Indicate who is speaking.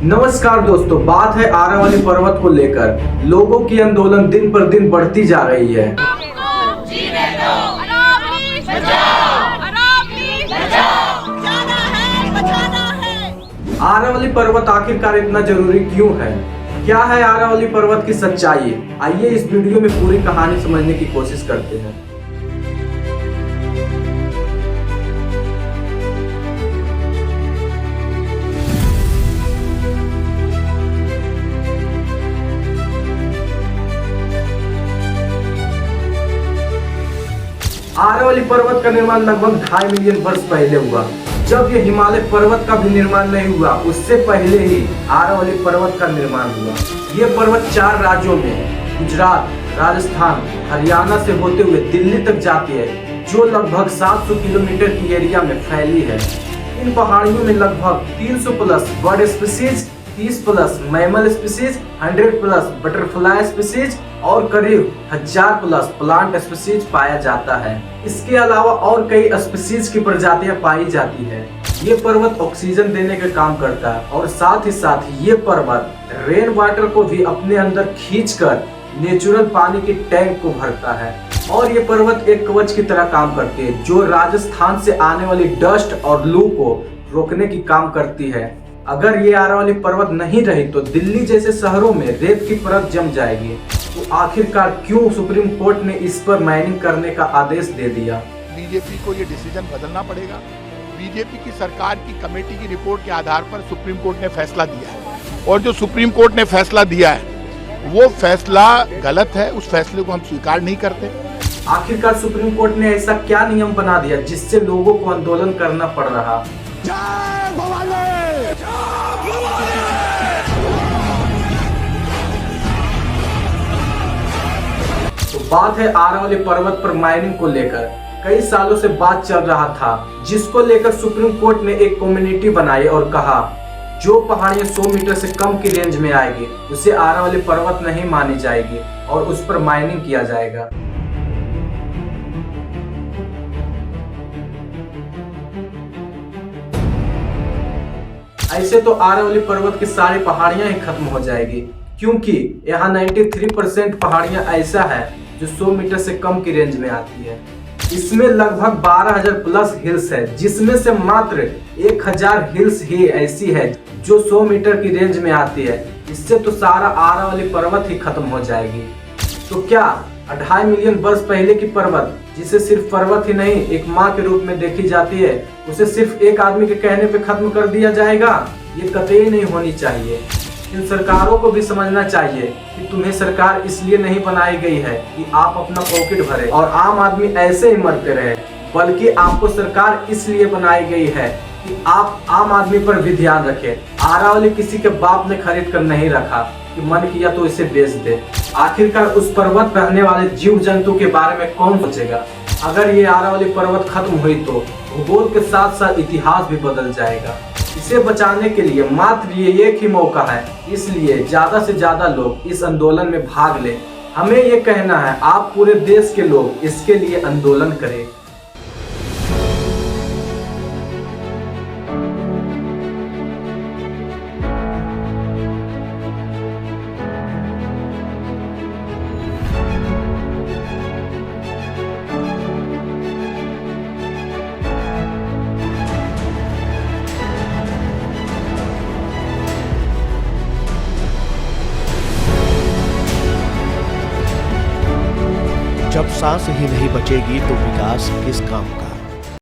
Speaker 1: नमस्कार दोस्तों, बात है आरावली पर्वत को लेकर। लोगों की आंदोलन दिन पर दिन बढ़ती जा रही है। आरावली पर्वत आखिरकार इतना जरूरी क्यों है? क्या है आरावली पर्वत की सच्चाई? आइए इस वीडियो में पूरी कहानी समझने की कोशिश करते हैं। आरावली पर्वत का निर्माण लगभग 2.5 मिलियन वर्ष पहले हुआ। जब ये हिमालय पर्वत का भी निर्माण नहीं हुआ, उससे पहले ही आरावली पर्वत का निर्माण हुआ। ये पर्वत 4 राज्यों में गुजरात, राजस्थान, हरियाणा से होते हुए दिल्ली तक जाती है, जो लगभग 700 किलोमीटर की एरिया में फैली है। इन पहाड़ियों में लगभग 300 plus bird species, 30 plus mammal species, 100 plus butterfly species और करीब 1000 प्लस प्लांट स्पीसीज पाया जाता है। इसके अलावा और कई स्पीसीज की प्रजातियां पाई जाती है। ये पर्वत ऑक्सीजन देने का काम करता है और साथ ही साथ ये पर्वत रेन वाटर को भी अपने अंदर खींचकर नेचुरल पानी के टैंक को भरता है। और ये पर्वत एक कवच की तरह काम करती है, जो राजस्थान से आने वाली डस्ट और लू को रोकने की काम करती है। अगर ये आरावली पर्वत नहीं रही तो दिल्ली जैसे शहरों में रेत की परत जम जाएगी। तो आखिरकार क्यों सुप्रीम कोर्ट ने इस पर माइनिंग करने का आदेश दे दिया?
Speaker 2: बीजेपी को ये डिसीजन बदलना पड़ेगा। बीजेपी की सरकार की कमेटी की रिपोर्ट के आधार पर सुप्रीम कोर्ट ने फैसला दिया है और जो सुप्रीम कोर्ट ने फैसला दिया है वो फैसला गलत है। उस फैसले को हम स्वीकार नहीं करते।
Speaker 1: आखिरकार सुप्रीम कोर्ट ने ऐसा क्या नियम बना दिया जिससे लोगों को आंदोलन करना पड़ रहा? तो बात है आरावली पर्वत पर माइनिंग को लेकर। कई सालों से बात चल रहा था, जिसको लेकर सुप्रीम कोर्ट ने एक कम्युनिटी बनाई और कहा जो पहाड़ियां 100 मीटर से कम की रेंज में आएगी उसे आरावली पर्वत नहीं मानी जाएगी और उस पर माइनिंग किया जाएगा। ऐसे तो आरावली पर्वत की सारी पहाड़ियां ही खत्म हो जाएगी, क्योंकि यहाँ 93% पहाड़ियां ऐसा है जो 100 मीटर से कम की रेंज में आती है। इसमें लगभग 12,000 प्लस हिल्स है, जिसमें से मात्र 1,000 हिल्स ही ऐसी है जो 100 मीटर की रेंज में आती है। इससे तो सारा आरावली पर्वत ही खत्म हो जाएगी। तो क्या 2.5 मिलियन वर्ष पहले की पर्वत, जिसे सिर्फ पर्वत ही नहीं एक माँ के रूप में देखी जाती है, उसे सिर्फ एक आदमी के कहने पे खत्म कर दिया जाएगा? ये कतई नहीं होनी चाहिए। इन सरकारों को भी समझना चाहिए कि तुम्हें सरकार इसलिए नहीं बनाई गई है कि आप अपना पॉकेट भरे और आम आदमी ऐसे ही मरते रहे, बल्कि आपको सरकार इसलिए बनाई गई है कि आप आम आदमी पर भी ध्यान रखें। आरावली किसी के बाप ने खरीद कर नहीं रखा कि मन किया तो इसे बेच दे। आखिरकार उस पर्वत पर रहने वाले जीव जंतु के बारे में कौन सोचेगा? अगर ये आरावली पर्वत खत्म हुई तो भूगोल के साथ साथ इतिहास भी बदल जाएगा। इसे बचाने के लिए मात्र ये एक ही मौका है, इसलिए ज्यादा से ज्यादा लोग इस आंदोलन में भाग लें। हमें ये कहना है, आप पूरे देश के लोग इसके लिए आंदोलन करें।
Speaker 3: जब सांस ही नहीं बचेगी तो विकास किस काम का?